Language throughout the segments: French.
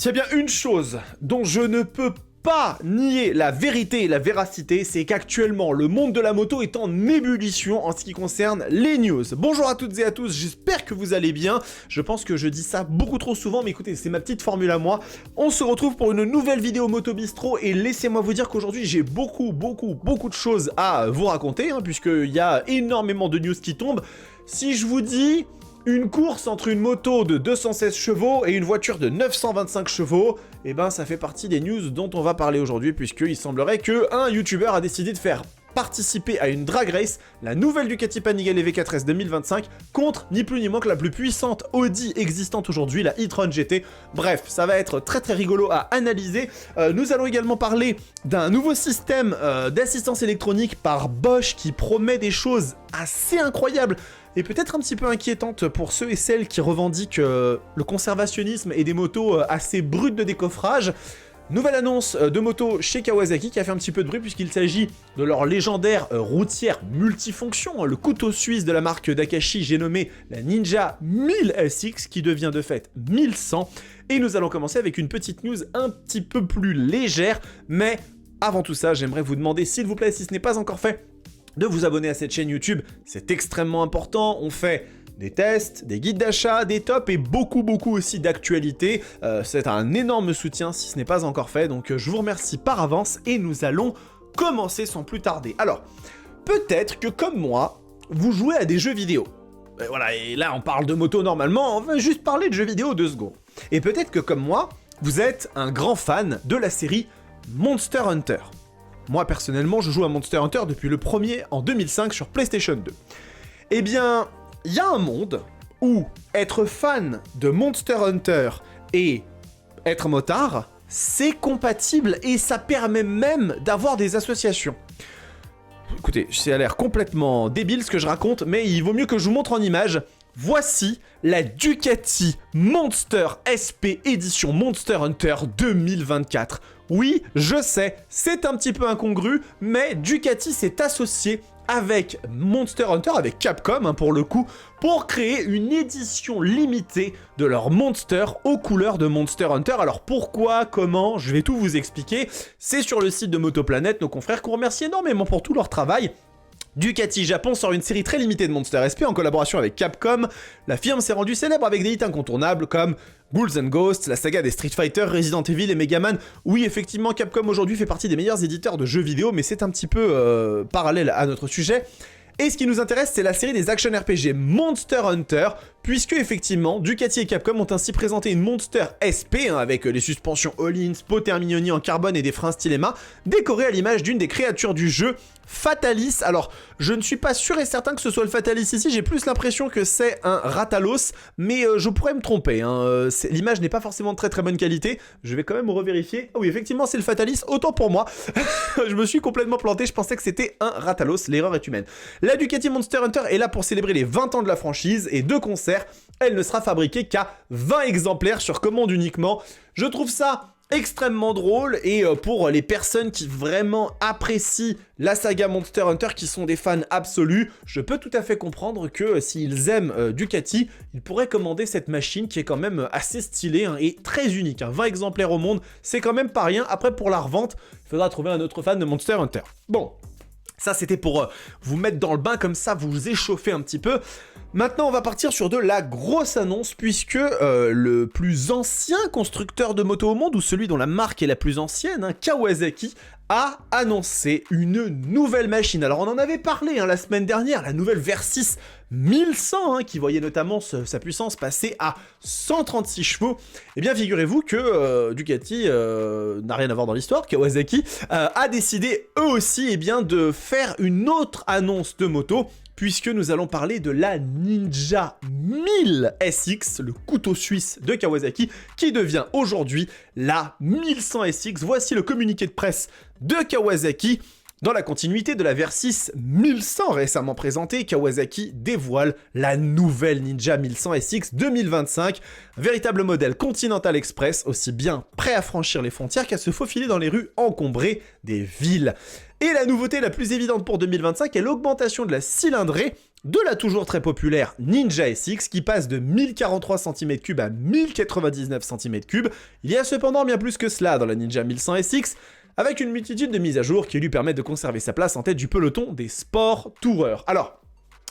S'il y a bien une chose dont je ne peux pas nier la vérité et la véracité, c'est qu'actuellement, le monde de la moto est en ébullition en ce qui concerne les news. Bonjour à toutes et à tous, j'espère que vous allez bien. Je pense que je dis ça beaucoup trop souvent, mais écoutez, c'est ma petite formule à moi. On se retrouve pour une nouvelle vidéo Moto Bistro et laissez-moi vous dire qu'aujourd'hui, j'ai beaucoup de choses à vous raconter, puisqu'il y a énormément de news qui tombent. Si je vous dis une course entre une moto de 216 chevaux et une voiture de 925 chevaux, eh ben ça fait partie des news dont on va parler aujourd'hui, puisqu'il semblerait qu'un youtubeur a décidé de faire participer à une drag race la nouvelle Ducati Panigale V4S 2025 contre ni plus ni moins que la plus puissante Audi existante aujourd'hui, la e-tron GT. Bref, ça va être très rigolo à analyser. Nous allons également parler d'un nouveau système d'assistance électronique par Bosch qui promet des choses assez incroyables et peut-être un petit peu inquiétantes pour ceux et celles qui revendiquent le conservationnisme et des motos assez brutes de décoffrage. Nouvelle annonce de moto chez Kawasaki qui a fait un petit peu de bruit puisqu'il s'agit de leur légendaire routière multifonction, le couteau suisse de la marque Dakashi, j'ai nommé la Ninja 1000 SX qui devient de fait 1100. Et nous allons commencer avec une petite news un petit peu plus légère, mais avant tout ça, j'aimerais vous demander, s'il vous plaît, si ce n'est pas encore fait, de vous abonner à cette chaîne YouTube, c'est extrêmement important. On fait des tests, des guides d'achat, des tops et beaucoup aussi d'actualités. C'est un énorme soutien si ce n'est pas encore fait, donc je vous remercie par avance et nous allons commencer sans plus tarder. Alors, peut-être que comme moi, vous jouez à des jeux vidéo. Et voilà, et là on parle de moto normalement, on va juste parler de jeux vidéo 2 secondes. Et peut-être que comme moi, vous êtes un grand fan de la série Monster Hunter. Moi personnellement, je joue à Monster Hunter depuis le premier en 2005 sur PlayStation 2. Eh bien, il y a un monde où être fan de Monster Hunter et être motard, c'est compatible et ça permet même d'avoir des associations. Écoutez, ça a l'air complètement débile ce que je raconte, mais il vaut mieux que je vous montre en image. Voici la Ducati Monster SP édition Monster Hunter 2024. Oui, je sais, c'est un petit peu incongru, mais Ducati s'est associé avec Monster Hunter, avec Capcom pour le coup, pour créer une édition limitée de leur Monster aux couleurs de Monster Hunter. Alors pourquoi, comment, je vais tout vous expliquer. C'est sur le site de Motoplanet, nos confrères qu'on remercie énormément pour tout leur travail. Ducati Japon sort une série très limitée de Monster SP en collaboration avec Capcom. La firme s'est rendue célèbre avec des hits incontournables comme Ghouls and Ghosts, la saga des Street Fighter, Resident Evil et Mega Man. Oui, effectivement, Capcom aujourd'hui fait partie des meilleurs éditeurs de jeux vidéo, mais c'est un petit peu parallèle à notre sujet. Et ce qui nous intéresse, c'est la série des action RPG Monster Hunter, puisque effectivement, Ducati et Capcom ont ainsi présenté une Monster SP, avec les suspensions All-in, Spo Terminioni en carbone et des freins Stylema, décorée à l'image d'une des créatures du jeu, Fatalis. Alors, je ne suis pas sûr et certain que ce soit le Fatalis ici, j'ai plus l'impression que c'est un Ratalos, mais je pourrais me tromper, l'image n'est pas forcément de très bonne qualité, je vais quand même revérifier. Ah oui, effectivement, c'est le Fatalis, autant pour moi, je me suis complètement planté, je pensais que c'était un Ratalos, l'erreur est humaine. La Ducati Monster Hunter est là pour célébrer les 20 ans de la franchise, et de concert, elle ne sera fabriquée qu'à 20 exemplaires sur commande uniquement. Je trouve ça extrêmement drôle, et pour les personnes qui vraiment apprécient la saga Monster Hunter, qui sont des fans absolus, je peux tout à fait comprendre que s'ils aiment Ducati, ils pourraient commander cette machine qui est quand même assez stylée et très unique. 20 exemplaires au monde, c'est quand même pas rien. Après, pour la revente, il faudra trouver un autre fan de Monster Hunter. Bon, ça c'était pour vous mettre dans le bain, comme ça vous échauffer un petit peu. Maintenant on va partir sur de la grosse annonce, puisque le plus ancien constructeur de moto au monde, ou celui dont la marque est la plus ancienne, Kawasaki, a annoncé une nouvelle machine. Alors on en avait parlé la semaine dernière, la nouvelle Versys 1100, qui voyait notamment sa puissance passer à 136 chevaux. Eh bien figurez-vous que Ducati n'a rien à voir dans l'histoire, Kawasaki a décidé eux aussi de faire une autre annonce de moto, puisque nous allons parler de la Ninja 1000 SX, le couteau suisse de Kawasaki, qui devient aujourd'hui la 1100 SX. Voici le communiqué de presse de Kawasaki. Dans la continuité de la Versys 1100 récemment présentée, Kawasaki dévoile la nouvelle Ninja 1100 SX 2025, un véritable modèle Continental Express, aussi bien prêt à franchir les frontières qu'à se faufiler dans les rues encombrées des villes. Et la nouveauté la plus évidente pour 2025 est l'augmentation de la cylindrée, de la toujours très populaire Ninja SX qui passe de 1043 cm3 à 1099 cm3. Il y a cependant bien plus que cela dans la Ninja 1100 SX, avec une multitude de mises à jour qui lui permettent de conserver sa place en tête du peloton des sport toureurs. Alors,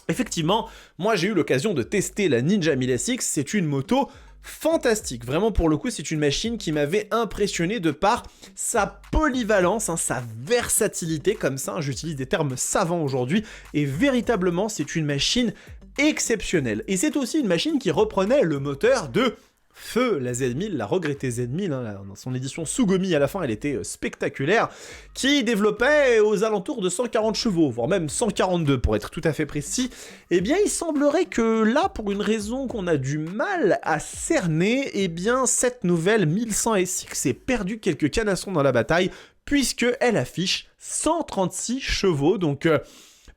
effectivement, moi j'ai eu l'occasion de tester la Ninja 1000 SX, c'est une moto fantastique. Vraiment, pour le coup, c'est une machine qui m'avait impressionné de par sa polyvalence, sa versatilité, comme ça, j'utilise des termes savants aujourd'hui, et véritablement, c'est une machine exceptionnelle. Et c'est aussi une machine qui reprenait le moteur de Feu, la Z1000, la regrettée Z1000, dans son édition Sugumi à la fin, elle était spectaculaire, qui développait aux alentours de 140 chevaux, voire même 142 pour être tout à fait précis. Eh bien, il semblerait que là, pour une raison qu'on a du mal à cerner, eh bien, cette nouvelle 1100 SX ait perdu quelques canassons dans la bataille, puisqu'elle affiche 136 chevaux, donc...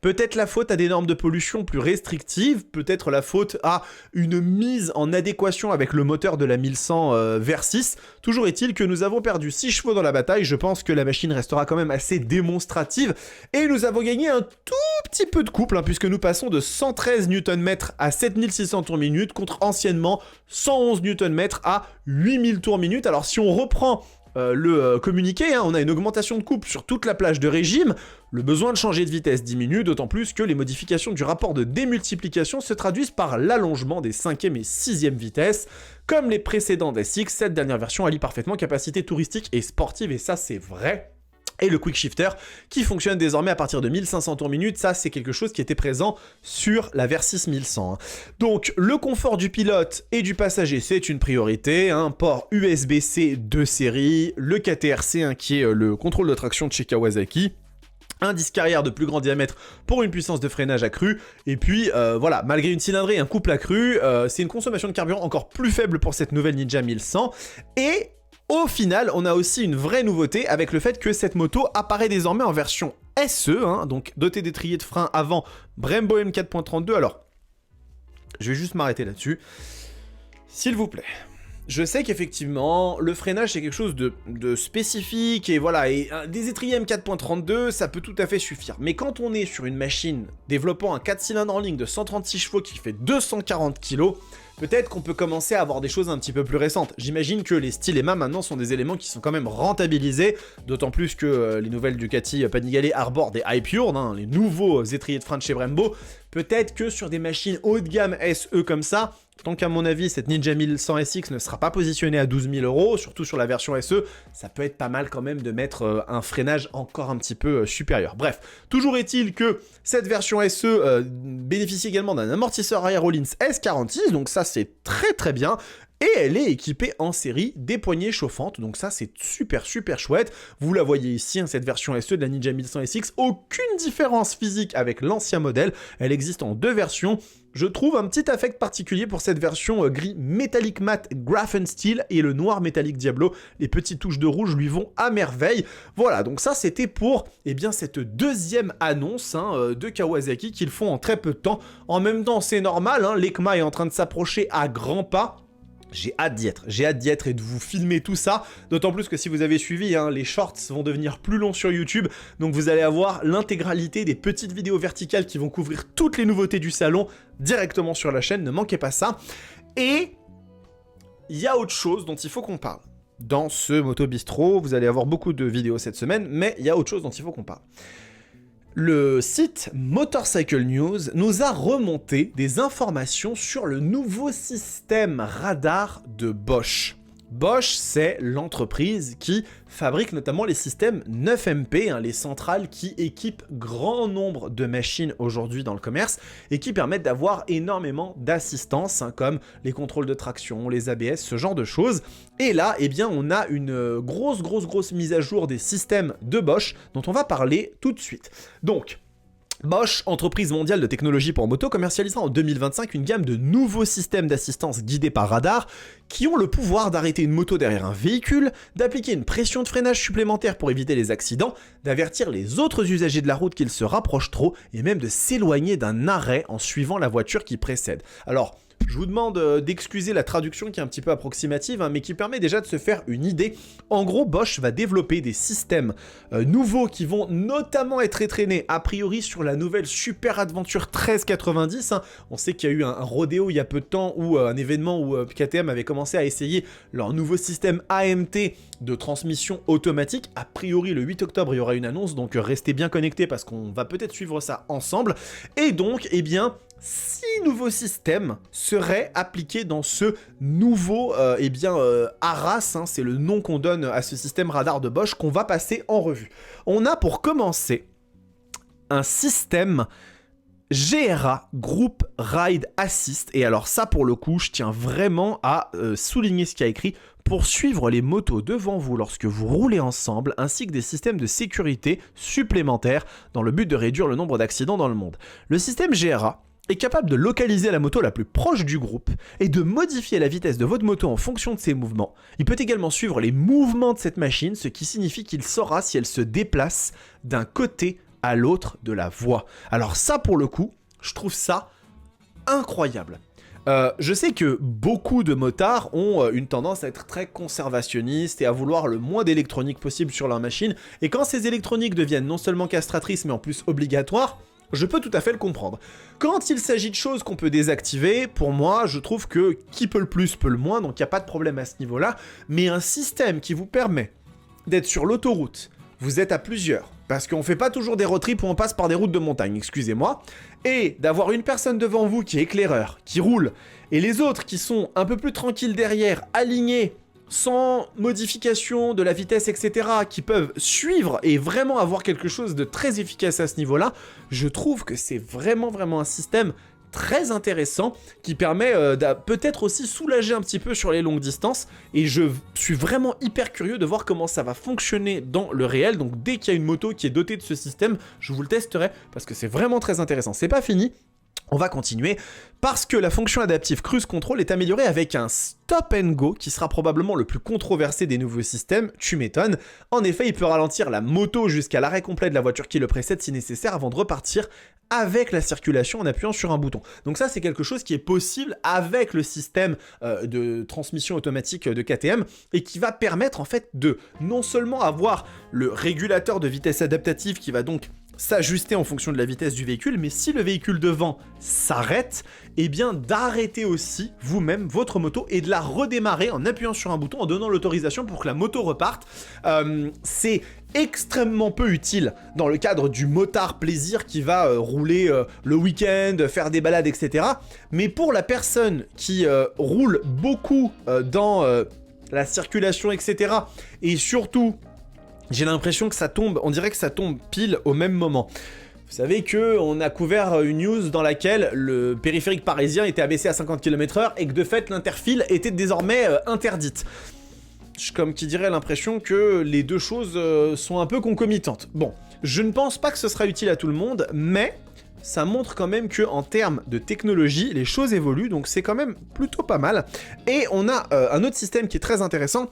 peut-être la faute à des normes de pollution plus restrictives, peut-être la faute à une mise en adéquation avec le moteur de la 1100 Versys. Toujours est-il que nous avons perdu 6 chevaux dans la bataille, je pense que la machine restera quand même assez démonstrative, et nous avons gagné un tout petit peu de couple, puisque nous passons de 113 Nm à 7600 tours minute, contre anciennement 111 Nm à 8000 tours minute. Alors si on reprend le communiqué, on a une augmentation de couple sur toute la plage de régime, le besoin de changer de vitesse diminue, d'autant plus que les modifications du rapport de démultiplication se traduisent par l'allongement des 5e et 6e vitesses. Comme les précédentes SX, cette dernière version allie parfaitement capacité touristique et sportive, et ça c'est vrai. Et le quick shifter qui fonctionne désormais à partir de 1500 tours minute, ça c'est quelque chose qui était présent sur la Versys 1100. Donc le confort du pilote et du passager c'est une priorité, port USB-C de série, le KTRC qui est le contrôle de traction de chez Kawasaki, un disque arrière de plus grand diamètre pour une puissance de freinage accrue, et puis voilà, malgré une cylindrée et un couple accru, c'est une consommation de carburant encore plus faible pour cette nouvelle Ninja 1100, et au final, on a aussi une vraie nouveauté avec le fait que cette moto apparaît désormais en version SE, donc dotée d'étriers de frein avant Brembo M4.32. Alors, je vais juste m'arrêter là-dessus. S'il vous plaît. Je sais qu'effectivement, le freinage c'est quelque chose de spécifique, et voilà, et des étriers M4.32, ça peut tout à fait suffire. Mais quand on est sur une machine développant un 4 cylindres en ligne de 136 chevaux qui fait 240 kg, peut-être qu'on peut commencer à avoir des choses un petit peu plus récentes. J'imagine que les styles maintenant sont des éléments qui sont quand même rentabilisés, d'autant plus que les nouvelles Ducati Panigale arborent des iPure, les nouveaux étriers de frein de chez Brembo. Peut-être que sur des machines haut de gamme SE comme ça, tant qu'à mon avis, cette Ninja 1100 SX ne sera pas positionnée à 12 000 €, surtout sur la version SE, ça peut être pas mal quand même de mettre un freinage encore un petit peu supérieur. Bref, toujours est-il que cette version SE bénéficie également d'un amortisseur arrière Rollins S46, donc ça c'est très très bien. Et elle est équipée en série des poignées chauffantes, donc ça c'est super chouette. Vous la voyez ici, cette version SE de la Ninja 1100 SX, aucune différence physique avec l'ancien modèle, elle existe en deux versions. Je trouve un petit affect particulier pour cette version gris métallique mat Graphensteel et le noir métallique Diablo. Les petites touches de rouge lui vont à merveille. Voilà, donc ça c'était pour cette deuxième annonce de Kawasaki qu'ils font en très peu de temps. En même temps c'est normal, l'EICMA est en train de s'approcher à grands pas. J'ai hâte d'y être et de vous filmer tout ça, d'autant plus que si vous avez suivi, les shorts vont devenir plus longs sur YouTube, donc vous allez avoir l'intégralité des petites vidéos verticales qui vont couvrir toutes les nouveautés du salon directement sur la chaîne, ne manquez pas ça. Et il y a autre chose dont il faut qu'on parle. Dans ce Moto Bistro, vous allez avoir beaucoup de vidéos cette semaine, mais il y a autre chose dont il faut qu'on parle. Le site Motorcycle News nous a remonté des informations sur le nouveau système radar de Bosch. Bosch, c'est l'entreprise qui fabrique notamment les systèmes 9MP, les centrales qui équipent grand nombre de machines aujourd'hui dans le commerce et qui permettent d'avoir énormément d'assistance, comme les contrôles de traction, les ABS, ce genre de choses. Et là, on a une grosse mise à jour des systèmes de Bosch dont on va parler tout de suite. Donc, Bosch, entreprise mondiale de technologie pour moto, commercialisera en 2025 une gamme de nouveaux systèmes d'assistance guidés par radar qui ont le pouvoir d'arrêter une moto derrière un véhicule, d'appliquer une pression de freinage supplémentaire pour éviter les accidents, d'avertir les autres usagers de la route qu'ils se rapprochent trop et même de s'éloigner d'un arrêt en suivant la voiture qui précède. Alors, Je vous demande d'excuser la traduction qui est un petit peu approximative, hein, mais qui permet déjà de se faire une idée. En gros, Bosch va développer des systèmes nouveaux qui vont notamment être entraînés a priori sur la nouvelle Super Adventure 1390. Hein. On sait qu'il y a eu un rodéo il y a peu de temps, ou un événement où KTM avait commencé à essayer leur nouveau système AMT de transmission automatique. A priori, le 8 octobre, il y aura une annonce, donc restez bien connectés parce qu'on va peut-être suivre ça ensemble. Et donc, eh bien, 6 nouveaux systèmes seraient appliqués dans ce nouveau ARAS, hein, c'est le nom qu'on donne à ce système radar de Bosch qu'on va passer en revue. On a pour commencer un système GRA, Group Ride Assist, et alors ça pour le coup, je tiens vraiment à souligner ce qu'il y a écrit, pour suivre les motos devant vous lorsque vous roulez ensemble, ainsi que des systèmes de sécurité supplémentaires dans le but de réduire le nombre d'accidents dans le monde. Le système GRA est capable de localiser la moto la plus proche du groupe et de modifier la vitesse de votre moto en fonction de ses mouvements. Il peut également suivre les mouvements de cette machine, ce qui signifie qu'il saura si elle se déplace d'un côté à l'autre de la voie. Alors ça, pour le coup, je trouve ça incroyable. Je sais que beaucoup de motards ont une tendance à être très conservationnistes et à vouloir le moins d'électronique possible sur leur machine, et quand ces électroniques deviennent non seulement castratrices mais en plus obligatoires, je peux tout à fait le comprendre. Quand il s'agit de choses qu'on peut désactiver, pour moi, je trouve que qui peut le plus peut le moins, donc il n'y a pas de problème à ce niveau-là, mais un système qui vous permet d'être sur l'autoroute, vous êtes à plusieurs, parce qu'on fait pas toujours des road trips où on passe par des routes de montagne, excusez-moi, et d'avoir une personne devant vous qui est éclaireur, qui roule, et les autres qui sont un peu plus tranquilles derrière, alignés, sans modification de la vitesse, etc., qui peuvent suivre et vraiment avoir quelque chose de très efficace à ce niveau-là, je trouve que c'est vraiment un système très intéressant qui permet de peut-être aussi soulager un petit peu sur les longues distances, et je suis vraiment hyper curieux de voir comment ça va fonctionner dans le réel. Donc dès qu'il y a une moto qui est dotée de ce système, je vous le testerai parce que c'est vraiment très intéressant. C'est pas fini. On va continuer parce que la fonction adaptive Cruise Control est améliorée avec un Stop and Go qui sera probablement le plus controversé des nouveaux systèmes, tu m'étonnes. En effet, il peut ralentir la moto jusqu'à l'arrêt complet de la voiture qui le précède si nécessaire avant de repartir avec la circulation en appuyant sur un bouton. Donc ça, c'est quelque chose qui est possible avec le système de transmission automatique de KTM et qui va permettre en fait de non seulement avoir le régulateur de vitesse adaptative qui va donc s'ajuster en fonction de la vitesse du véhicule, mais si le véhicule devant s'arrête, eh bien d'arrêter aussi vous-même votre moto et de la redémarrer en appuyant sur un bouton, en donnant l'autorisation pour que la moto reparte. C'est extrêmement peu utile dans le cadre du motard plaisir qui va rouler le week-end, faire des balades, etc. Mais pour la personne qui roule beaucoup dans la circulation, etc. et surtout j'ai l'impression que ça tombe, on dirait que ça tombe pile au même moment. Vous savez qu'on a couvert une news dans laquelle le périphérique parisien était abaissé à 50 km/h et que de fait l'interfile était désormais interdite. J'ai comme qui dirait l'impression que les deux choses sont un peu concomitantes. Bon, je ne pense pas que ce sera utile à tout le monde, mais ça montre quand même que en termes de technologie, les choses évoluent, donc c'est quand même plutôt pas mal. Et on a un autre système qui est très intéressant,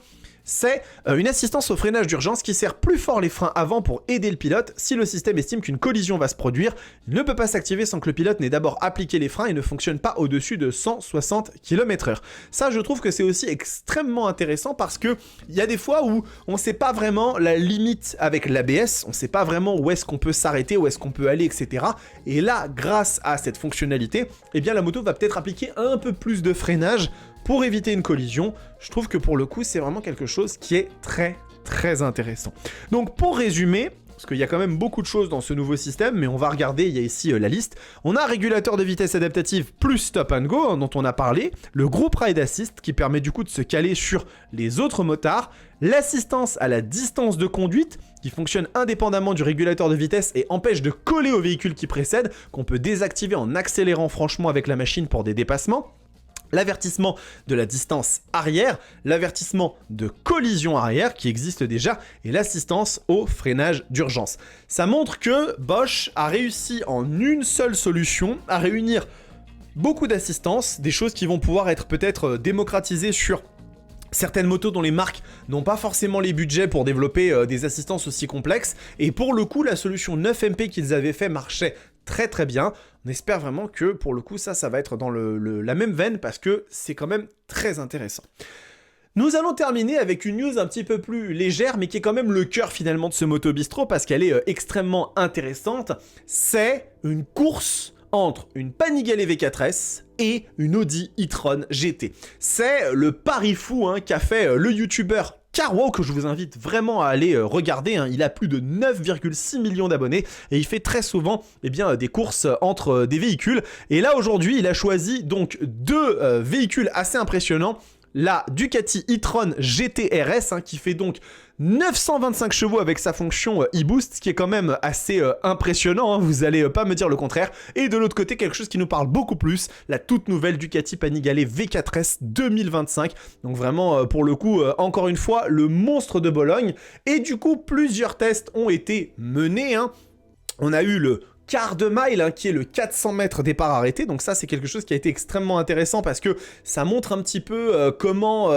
c'est une assistance au freinage d'urgence qui serre plus fort les freins avant pour aider le pilote. Si le système estime qu'une collision va se produire, il ne peut pas s'activer sans que le pilote n'ait d'abord appliqué les freins et ne fonctionne pas au-dessus de 160 km/h. Ça, je trouve que c'est aussi extrêmement intéressant parce que il y a des fois où on ne sait pas vraiment la limite avec l'ABS, on ne sait pas vraiment où est-ce qu'on peut s'arrêter, où est-ce qu'on peut aller, etc. Et là, grâce à cette fonctionnalité, eh bien la moto va peut-être appliquer un peu plus de freinage pour éviter une collision. Je trouve que pour le coup, c'est vraiment quelque chose qui est très intéressant. Donc pour résumer, parce qu'il y a quand même beaucoup de choses dans ce nouveau système, mais on va regarder, il y a ici la liste. On a un régulateur de vitesse adaptative plus Stop and Go, dont on a parlé, le Group Ride Assist, qui permet du coup de se caler sur les autres motards, l'assistance à la distance de conduite, qui fonctionne indépendamment du régulateur de vitesse et empêche de coller au véhicule qui précède, qu'on peut désactiver en accélérant franchement avec la machine pour des dépassements, l'avertissement de la distance arrière, l'avertissement de collision arrière qui existe déjà et l'assistance au freinage d'urgence. Ça montre que Bosch a réussi en une seule solution à réunir beaucoup d'assistance, des choses qui vont pouvoir être peut-être démocratisées sur certaines motos dont les marques n'ont pas forcément les budgets pour développer des assistances aussi complexes, et pour le coup la solution 9MP qu'ils avaient fait marchait très très bien. On espère vraiment que pour le coup ça va être dans la même veine parce que c'est quand même très intéressant. Nous allons terminer avec une news un petit peu plus légère, mais qui est quand même le cœur finalement de ce Moto Bistro parce qu'elle est extrêmement intéressante. C'est une course entre une Panigale V4S et une Audi e-tron GT. C'est le pari fou qu'a fait le youtubeur Carwow, que je vous invite vraiment à aller regarder. Il a plus de 9,6 millions d'abonnés et il fait très souvent des courses entre des véhicules. Et là aujourd'hui, il a choisi donc deux véhicules assez impressionnants. La Ducati e-tron GT RS qui fait donc 925 chevaux avec sa fonction e-boost, ce qui est quand même assez impressionnant, vous allez pas me dire le contraire. Et de l'autre côté, quelque chose qui nous parle beaucoup plus, la toute nouvelle Ducati Panigale V4S 2025. Donc vraiment, pour le coup, encore une fois, le monstre de Bologne. Et du coup, plusieurs tests ont été menés. On a eu le quart de mile qui est le 400 mètres départ arrêté, donc ça c'est quelque chose qui a été extrêmement intéressant parce que ça montre un petit peu comment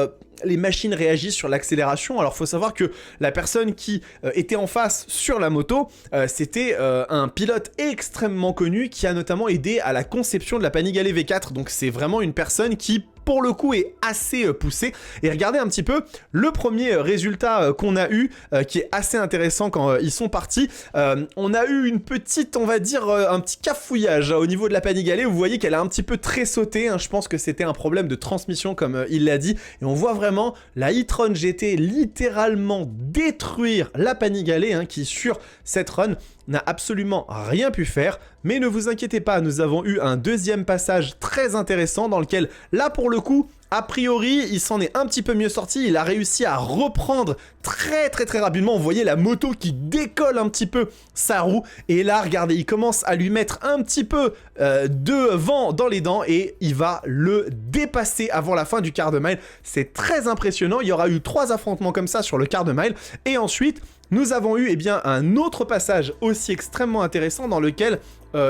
les machines réagissent sur l'accélération. Alors faut savoir que la personne qui était en face sur la moto, c'était un pilote extrêmement connu qui a notamment aidé à la conception de la Panigale V4, donc c'est vraiment une personne qui pour le coup est assez poussé. Et regardez un petit peu le premier résultat qu'on a eu, qui est assez intéressant quand ils sont partis. On a eu une petite, on va dire, un petit cafouillage au niveau de la Panigale. Vous voyez qu'elle a un petit peu tressauté. Je pense que c'était un problème de transmission, comme il l'a dit. Et on voit vraiment la e-tron GT littéralement détruire la Panigale, qui sur cette run n'a absolument rien pu faire, mais ne vous inquiétez pas, nous avons eu un deuxième passage très intéressant dans lequel, là pour le coup, a priori, il s'en est un petit peu mieux sorti, il a réussi à reprendre très rapidement, vous voyez la moto qui décolle un petit peu sa roue, et là, regardez, il commence à lui mettre un petit peu de vent dans les dents, et il va le dépasser avant la fin du quart de mile. C'est très impressionnant, il y aura eu 3 affrontements comme ça sur le quart de mile, et ensuite, nous avons eu un autre passage aussi extrêmement intéressant dans lequel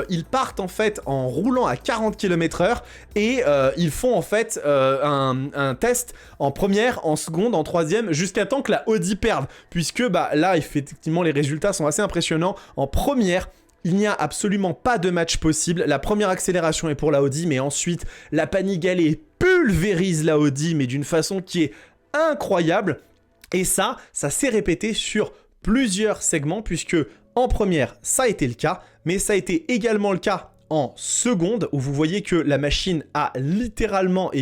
ils partent en fait en roulant à 40 km/h et ils font en fait un test en première, en seconde, en troisième, jusqu'à temps que la Audi perde. Puisque là, effectivement, les résultats sont assez impressionnants. En première, il n'y a absolument pas de match possible. La première accélération est pour la Audi, mais ensuite, la Panigale pulvérise la Audi, mais d'une façon qui est incroyable. Et ça s'est répété sur plusieurs segments, puisque en première, ça a été le cas, mais ça a été également le cas en seconde, où vous voyez que la machine a littéralement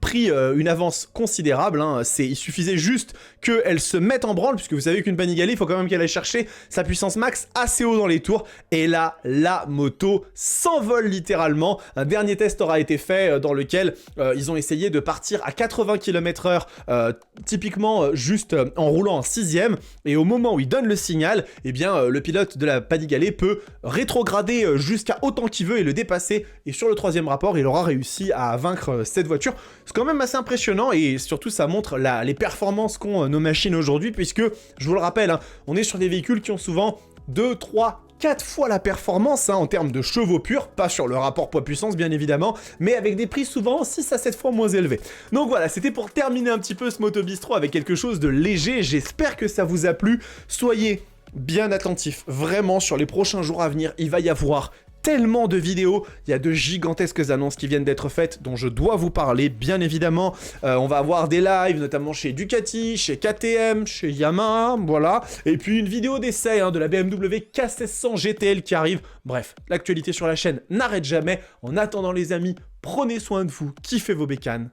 pris une avance considérable. Il suffisait juste qu'elle se mette en branle, puisque vous savez qu'une Panigale, il faut quand même qu'elle aille chercher sa puissance max assez haut dans les tours. Et là, la moto s'envole littéralement. Un dernier test aura été fait dans lequel ils ont essayé de partir à 80 km/h, typiquement juste en roulant en 6ème. Et au moment où il donne le signal, le pilote de la Panigale peut rétrograder jusqu'à autant qu'il veut et le dépasser. Et sur le 3e rapport, il aura réussi à vaincre cette voiture. C'est quand même assez impressionnant et surtout ça montre les performances qu'ont nos machines aujourd'hui, puisque, je vous le rappelle, on est sur des véhicules qui ont souvent 2, 3, 4 fois la performance en termes de chevaux purs, pas sur le rapport poids-puissance bien évidemment, mais avec des prix souvent 6 à 7 fois moins élevés. Donc voilà, c'était pour terminer un petit peu ce Moto Bistro avec quelque chose de léger. J'espère que ça vous a plu. Soyez bien attentifs, vraiment, sur les prochains jours à venir, il va y avoir tellement de vidéos, il y a de gigantesques annonces qui viennent d'être faites dont je dois vous parler, bien évidemment. On va avoir des lives, notamment chez Ducati, chez KTM, chez Yamaha, voilà. Et puis une vidéo d'essai de la BMW K1600 GTL qui arrive. Bref, l'actualité sur la chaîne n'arrête jamais. En attendant les amis, prenez soin de vous, kiffez vos bécanes.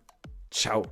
Ciao.